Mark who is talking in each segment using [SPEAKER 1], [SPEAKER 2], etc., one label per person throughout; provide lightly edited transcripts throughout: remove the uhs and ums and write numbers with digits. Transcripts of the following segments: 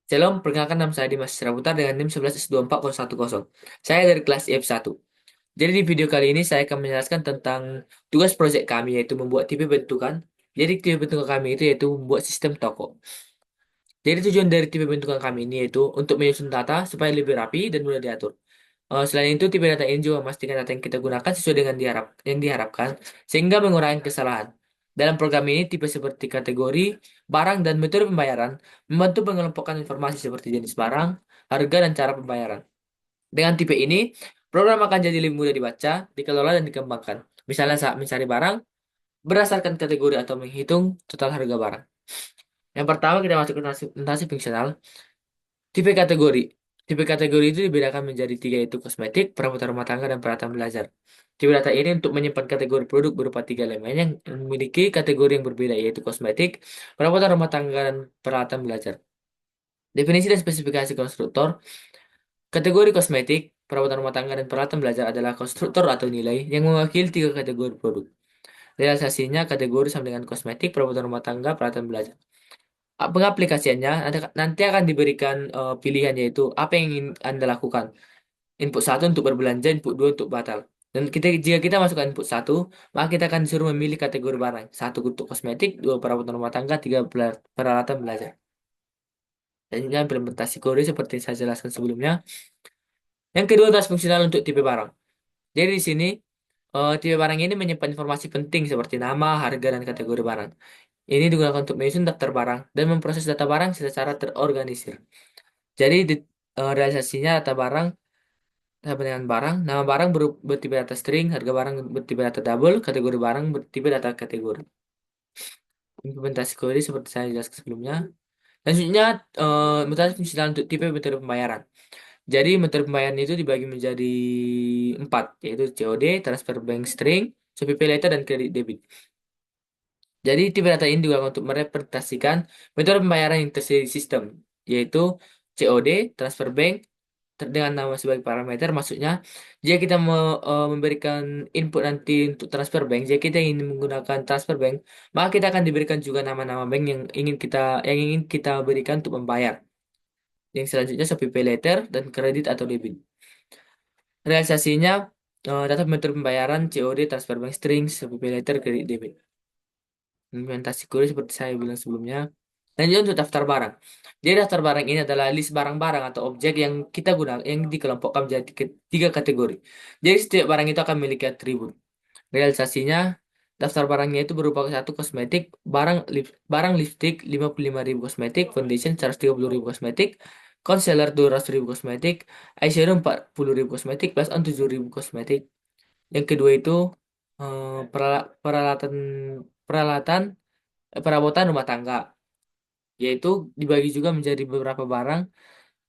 [SPEAKER 1] Shalom, perkenalkan nama saya Dimas Serabutar dengan NIM 11S24010. Saya dari kelas IF1. Jadi di video kali ini saya akan menjelaskan tentang tugas proyek kami yaitu membuat tipe bentukan. Jadi tipe bentukan kami itu yaitu membuat sistem toko. Jadi tujuan dari tipe bentukan kami ini yaitu untuk menyusun data supaya lebih rapi dan mudah diatur. Selain itu, tipe data ini juga memastikan data yang kita gunakan sesuai dengan yang diharapkan, sehingga mengurangi kesalahan. Dalam program ini, tipe seperti kategori, barang, dan metode pembayaran membantu mengelompokkan informasi seperti jenis barang, harga, dan cara pembayaran. Dengan tipe ini, program akan jadi lebih mudah dibaca, dikelola, dan dikembangkan. Misalnya saat mencari barang, berdasarkan kategori atau menghitung total harga barang. Yang pertama, kita masuk ke notasi fungsional. Tipe kategori. Tipe kategori itu dibedakan menjadi tiga yaitu kosmetik, perabotan rumah tangga, dan peralatan belajar. Tipe data ini untuk menyimpan kategori produk berupa tiga elemen yang memiliki kategori yang berbeda yaitu kosmetik, perabotan rumah tangga, dan peralatan belajar. Definisi dan spesifikasi konstruktor. Kategori kosmetik, perabotan rumah tangga, dan peralatan belajar adalah konstruktor atau nilai yang mewakili tiga kategori produk. Realisasinya kategori sama dengan kosmetik, perabotan rumah tangga, peralatan belajar. Pengaplikasiannya nanti akan diberikan pilihan yaitu apa yang ingin Anda lakukan. Input satu untuk berbelanja, input dua untuk batal. Dan jika kita masukkan input satu, maka kita akan disuruh memilih kategori barang. Satu untuk kosmetik, dua perabotan rumah tangga, tiga peralatan belajar. Dan ini implementasi kode seperti yang saya jelaskan sebelumnya. Yang kedua, tas fungsional untuk tipe barang. Jadi di sini, tipe barang ini menyimpan informasi penting seperti nama, harga, dan kategori barang. Ini digunakan untuk menyusun daftar barang dan memproses data barang secara terorganisir. Jadi realisasinya data barang sama dengan barang, nama barang bertipe data string, harga barang bertipe data double, kategori barang bertipe data kategori. Implementasi kode seperti saya jelaskan sebelumnya. Selanjutnya, implementasi fungsional untuk tipe metode pembayaran. Jadi metode pembayaran itu dibagi menjadi empat, yaitu COD, transfer bank string, Shopee Pay Later, dan kredit debit. Jadi tipe data ini juga untuk merepresentasikan metode pembayaran yang tersedia di sistem, yaitu COD, transfer bank, dengan nama sebagai parameter maksudnya jika kita memberikan input nanti untuk transfer bank jika kita ingin menggunakan transfer bank maka kita akan diberikan juga nama-nama bank yang ingin kita berikan untuk membayar yang selanjutnya Shopee Pay Later dan kredit atau debit realisasinya data metode pembayaran COD transfer bank string Shopee Pay Later kredit debit implementasi kode seperti saya bilang sebelumnya. Lanjut untuk daftar barang. Jadi daftar barang ini adalah list barang-barang atau objek yang kita gunakan yang dikelompokkan menjadi tiga kategori. Jadi setiap barang itu akan memiliki atribut. Realisasinya daftar barangnya itu berupa satu kosmetik, barang lipstick 55.000 kosmetik, foundation 130.000 kosmetik, concealer 200.000 kosmetik, eyeshadow 40.000 kosmetik, blush on 7.000 kosmetik. Yang kedua itu peralatan peralatan perabotan rumah tangga yaitu dibagi juga menjadi beberapa barang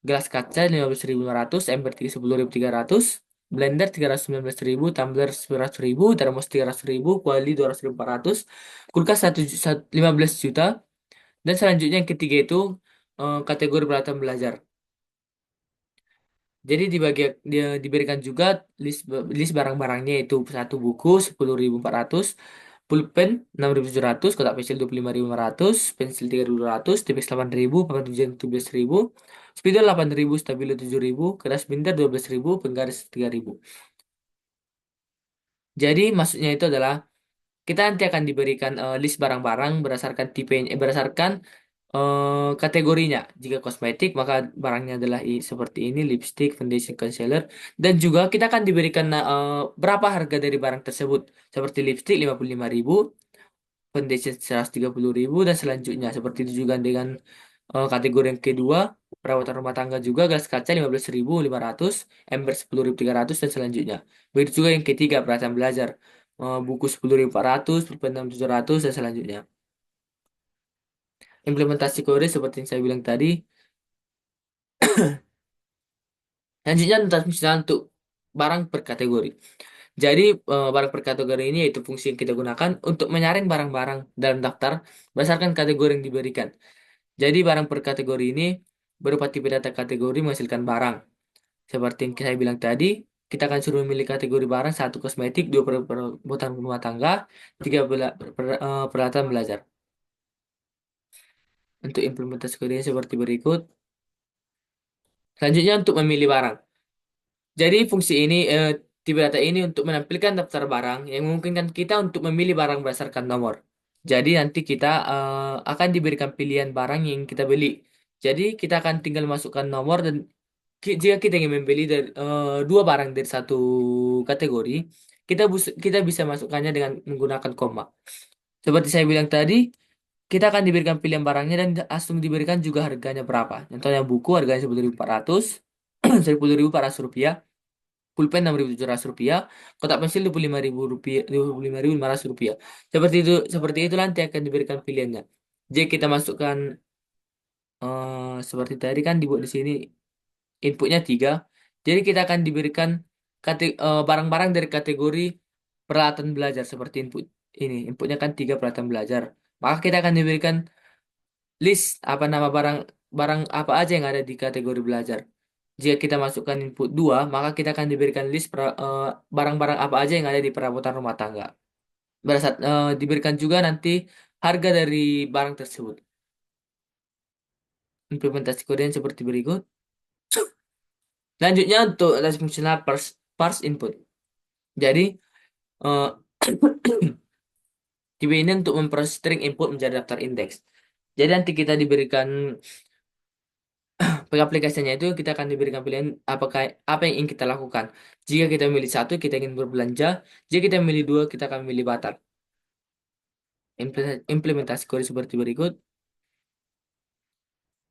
[SPEAKER 1] gelas kaca 15.500, ember 10.300, blender 319.000, tumbler 100.000, termos 300.000, kuali 200.400, kulkas 15 juta, dan selanjutnya yang ketiga itu kategori peralatan belajar. Jadi dia diberikan juga list list barang-barangnya yaitu satu buku 10.400, pulpen 6.700, kotak pensil 25.500, pensil 3.200, tipis 8.000, papan tujuan 17.000, spidol 8.000, stabilo 7.000, kertas pintar 12.000, penggaris 3.000. Jadi maksudnya itu adalah kita nanti akan diberikan list barang-barang berdasarkan berdasarkan kategorinya. Jika kosmetik, maka barangnya adalah seperti ini, lipstick, foundation, concealer. Dan juga kita akan diberikan berapa harga dari barang tersebut. Seperti lipstick 55.000, foundation 130.000, dan selanjutnya. Seperti itu juga dengan kategori yang kedua, perawatan rumah tangga juga, gas kaca 15.500, ember 10.300, dan selanjutnya. Begitu juga yang ketiga, peralatan belajar. Buku 10.400, pulpen 6.700, dan selanjutnya. Implementasi kode seperti yang saya bilang tadi. Selanjutnya tentang fungsional untuk barang per kategori. Jadi barang per kategori ini yaitu fungsi yang kita gunakan untuk menyaring barang-barang dalam daftar berdasarkan kategori yang diberikan. Jadi barang per kategori ini berupa tipe data kategori menghasilkan barang. Seperti yang saya bilang tadi, kita akan suruh memilih kategori barang satu kosmetik, dua perabotan rumah tangga, tiga peralatan belajar. Untuk implementasi kodenya seperti berikut. Selanjutnya untuk memilih barang. Jadi fungsi ini, tipe data ini untuk menampilkan daftar barang yang memungkinkan kita untuk memilih barang berdasarkan nomor. Jadi nanti kita akan diberikan pilihan barang yang kita beli. Jadi kita akan tinggal masukkan nomor dan jika kita ingin membeli dari dua barang dari satu kategori, kita bisa masukkannya dengan menggunakan koma. Seperti saya bilang tadi, kita akan diberikan pilihan barangnya dan langsung diberikan juga harganya berapa. Contohnya buku harganya 10.400, 10.400 rupiah, pulpen 6.700 rupiah, kotak pensil 25.000 rupiah, 25.500 rupiah. Seperti itu nanti akan diberikan pilihannya. Jika kita masukkan seperti tadi kan dibuat di sini inputnya 3. Jadi kita akan diberikan barang-barang dari kategori peralatan belajar seperti input ini. Inputnya kan 3 peralatan belajar. Maka kita akan diberikan list apa nama barang barang apa aja yang ada di kategori belajar. Jika kita masukkan input 2, maka kita akan diberikan list barang-barang apa aja yang ada di perabotan rumah tangga. Diberikan juga nanti harga dari barang tersebut. Implementasi kodenya seperti berikut. Selanjutnya untuk atas fungsional parse input. Jadi eh, tipe ini untuk memproses string input menjadi daftar indeks. Jadi nanti kita diberikan aplikasinya itu kita akan diberikan pilihan apa yang ingin kita lakukan. Jika kita memilih satu, kita ingin berbelanja. Jika kita memilih dua, kita akan memilih batal. Implementasi kode seperti berikut.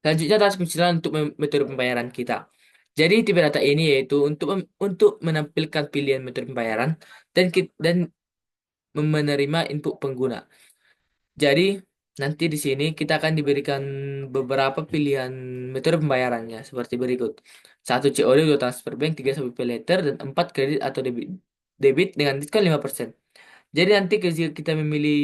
[SPEAKER 1] Selanjutnya atas fungsional untuk metode pembayaran kita. Jadi tipe data ini yaitu untuk menampilkan pilihan metode pembayaran dan menerima input pengguna. Jadi nanti di sini kita akan diberikan beberapa pilihan metode pembayarannya seperti berikut. Satu COD, dua transfer bank, tiga sampai pay later, dan empat kredit atau debit dengan diskon 5%. Jadi nanti jika kita memilih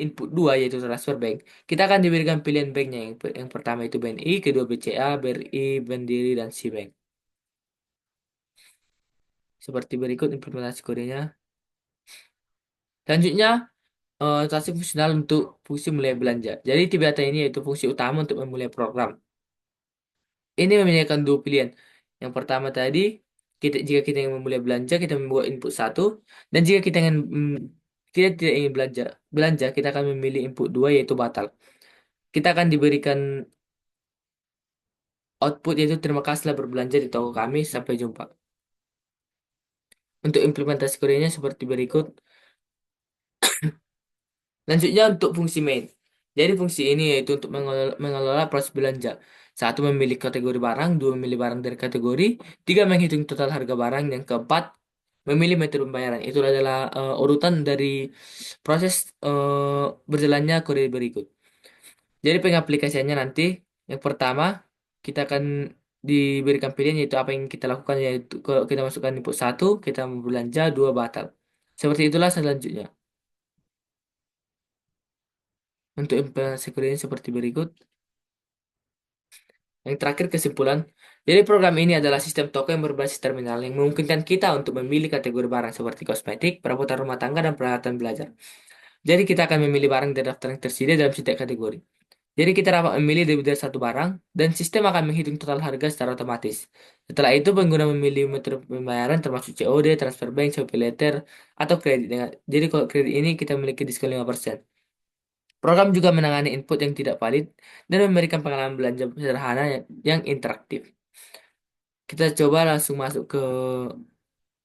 [SPEAKER 1] input dua yaitu transfer bank, kita akan diberikan pilihan banknya yang pertama itu BNI, kedua BCA, BRI, Mandiri, dan Cbank. Seperti berikut implementasi kodenya. Selanjutnya, transaksi fungsional untuk fungsi mulai belanja. Jadi tipe data ini yaitu fungsi utama untuk memulai program. Ini menyediakan dua pilihan. Yang pertama tadi, jika kita ingin memulai belanja, kita membuat input satu. Dan jika kita tidak ingin belanja, kita akan memilih input dua yaitu batal. Kita akan diberikan output yaitu terima kasih telah berbelanja di toko kami. Sampai jumpa. Untuk implementasi kodenya seperti berikut. Lanjutnya untuk fungsi main. Jadi fungsi ini yaitu untuk mengelola proses belanja. Satu, memilih kategori barang. Dua, memilih barang dari kategori. Tiga, menghitung total harga barang. Yang keempat, memilih metode pembayaran. Itu adalah urutan dari proses berjalannya kode berikut. Jadi pengaplikasiannya nanti, yang pertama, kita akan diberikan pilihan yaitu apa yang kita lakukan, yaitu kalau kita masukkan input satu, kita mau belanja, dua batal. Seperti itulah selanjutnya. Untuk implementasi kodenya seperti berikut. Yang terakhir kesimpulan. Jadi program ini adalah sistem toko yang berbasis terminal yang memungkinkan kita untuk memilih kategori barang seperti kosmetik, perabotan rumah tangga, dan peralatan belajar. Jadi kita akan memilih barang dari daftar yang tersedia dalam setiap kategori. Jadi kita dapat memilih dari satu barang dan sistem akan menghitung total harga secara otomatis. Setelah itu pengguna memilih metode pembayaran termasuk COD, transfer bank, pay later, atau kredit. Jadi kalau kredit ini kita memiliki diskon 5%. Program juga menangani input yang tidak valid dan memberikan pengalaman belanja sederhana yang interaktif. Kita coba langsung masuk ke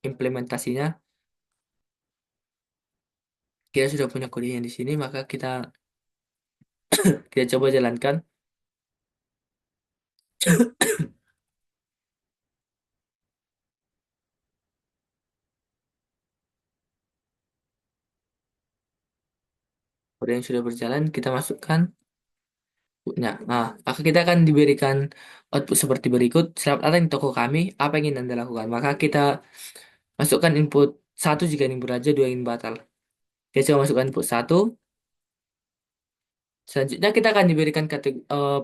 [SPEAKER 1] implementasinya. Kita sudah punya kodenya di sini, maka kita coba jalankan. Kode yang sudah berjalan, kita masukkan. Maka kita akan diberikan output seperti berikut. Selamat datang di toko kami. Apa yang ingin Anda lakukan? Maka kita masukkan input satu jika ingin belanja, dua ingin batal. Kita coba masukkan input satu. Selanjutnya kita akan diberikan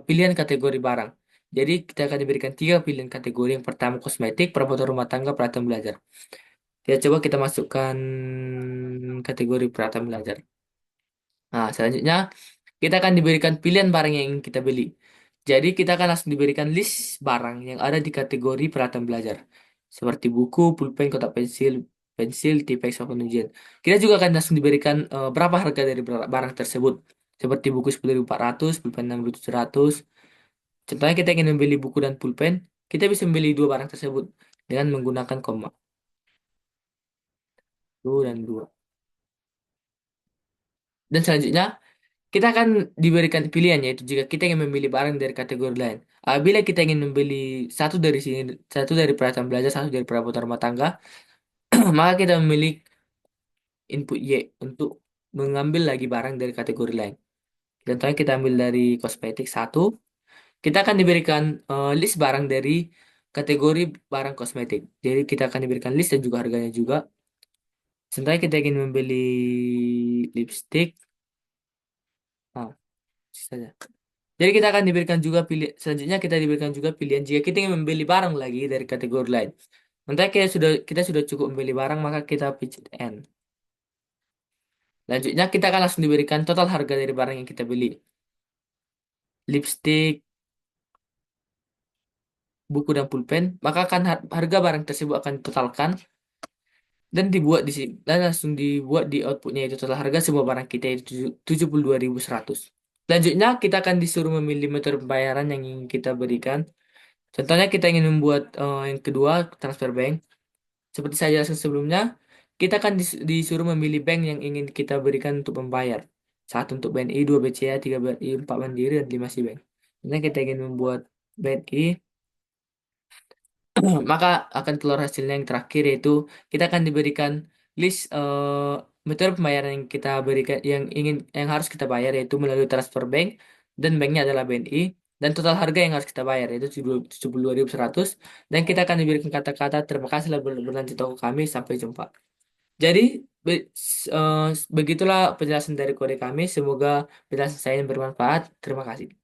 [SPEAKER 1] pilihan kategori barang. Jadi kita akan diberikan tiga pilihan kategori. Yang pertama kosmetik, perabotan rumah tangga, peralatan belajar. Kita masukkan kategori peralatan belajar. Nah, selanjutnya kita akan diberikan pilihan barang yang ingin kita beli. Jadi kita akan langsung diberikan list barang yang ada di kategori peralatan belajar. Seperti buku, pulpen, kotak pensil, pensil, tipex, maupun ujian. Kita juga akan langsung diberikan berapa harga dari barang tersebut. Seperti buku 10.400, pulpen 6.700. Contohnya kita ingin membeli buku dan pulpen, kita bisa membeli dua barang tersebut dengan menggunakan koma. Satu dan dua. Dan selanjutnya, kita akan diberikan pilihan yaitu jika kita ingin memilih barang dari kategori lain. Apabila kita ingin membeli satu dari sini, satu dari peralatan belajar, satu dari perabotan rumah tangga, maka kita memilih input Y untuk mengambil lagi barang dari kategori lain. Contohnya kita ambil dari kosmetik satu, kita akan diberikan list barang dari kategori barang kosmetik. Jadi kita akan diberikan list dan juga harganya juga. Contohnya kita ingin membeli lipstick, nah, saja. Jadi kita akan diberikan juga pilih selanjutnya kita diberikan juga pilihan jika kita ingin membeli barang lagi dari kategori lain. Nanti kita sudah cukup membeli barang maka kita pencet N. Selanjutnya kita akan langsung diberikan total harga dari barang yang kita beli. Lipstick, buku dan pulpen, maka akan harga barang tersebut akan ditotalkan dan dibuat di sini dan langsung dibuat di outputnya itu total harga semua barang kita itu 72.100. Selanjutnya kita akan disuruh memilih metode pembayaran yang ingin kita berikan. Contohnya kita ingin membuat yang kedua transfer bank. Seperti saya jelaskan sebelumnya, kita akan disuruh memilih bank yang ingin kita berikan untuk membayar. Satu untuk BNI, dua BCA, tiga BRI, empat Mandiri, dan lima Bank. Kemudian kita ingin membuat BNI, maka akan keluar hasilnya yang terakhir yaitu kita akan diberikan list metode pembayaran yang kita berikan yang harus kita bayar yaitu melalui transfer bank dan banknya adalah BNI dan total harga yang harus kita bayar yaitu 72.100 dan kita akan diberikan kata-kata terima kasih telah berlanjut toko kami sampai jumpa. Jadi begitulah penjelasan dari kode kami. Semoga penjelasan saya bermanfaat. Terima kasih.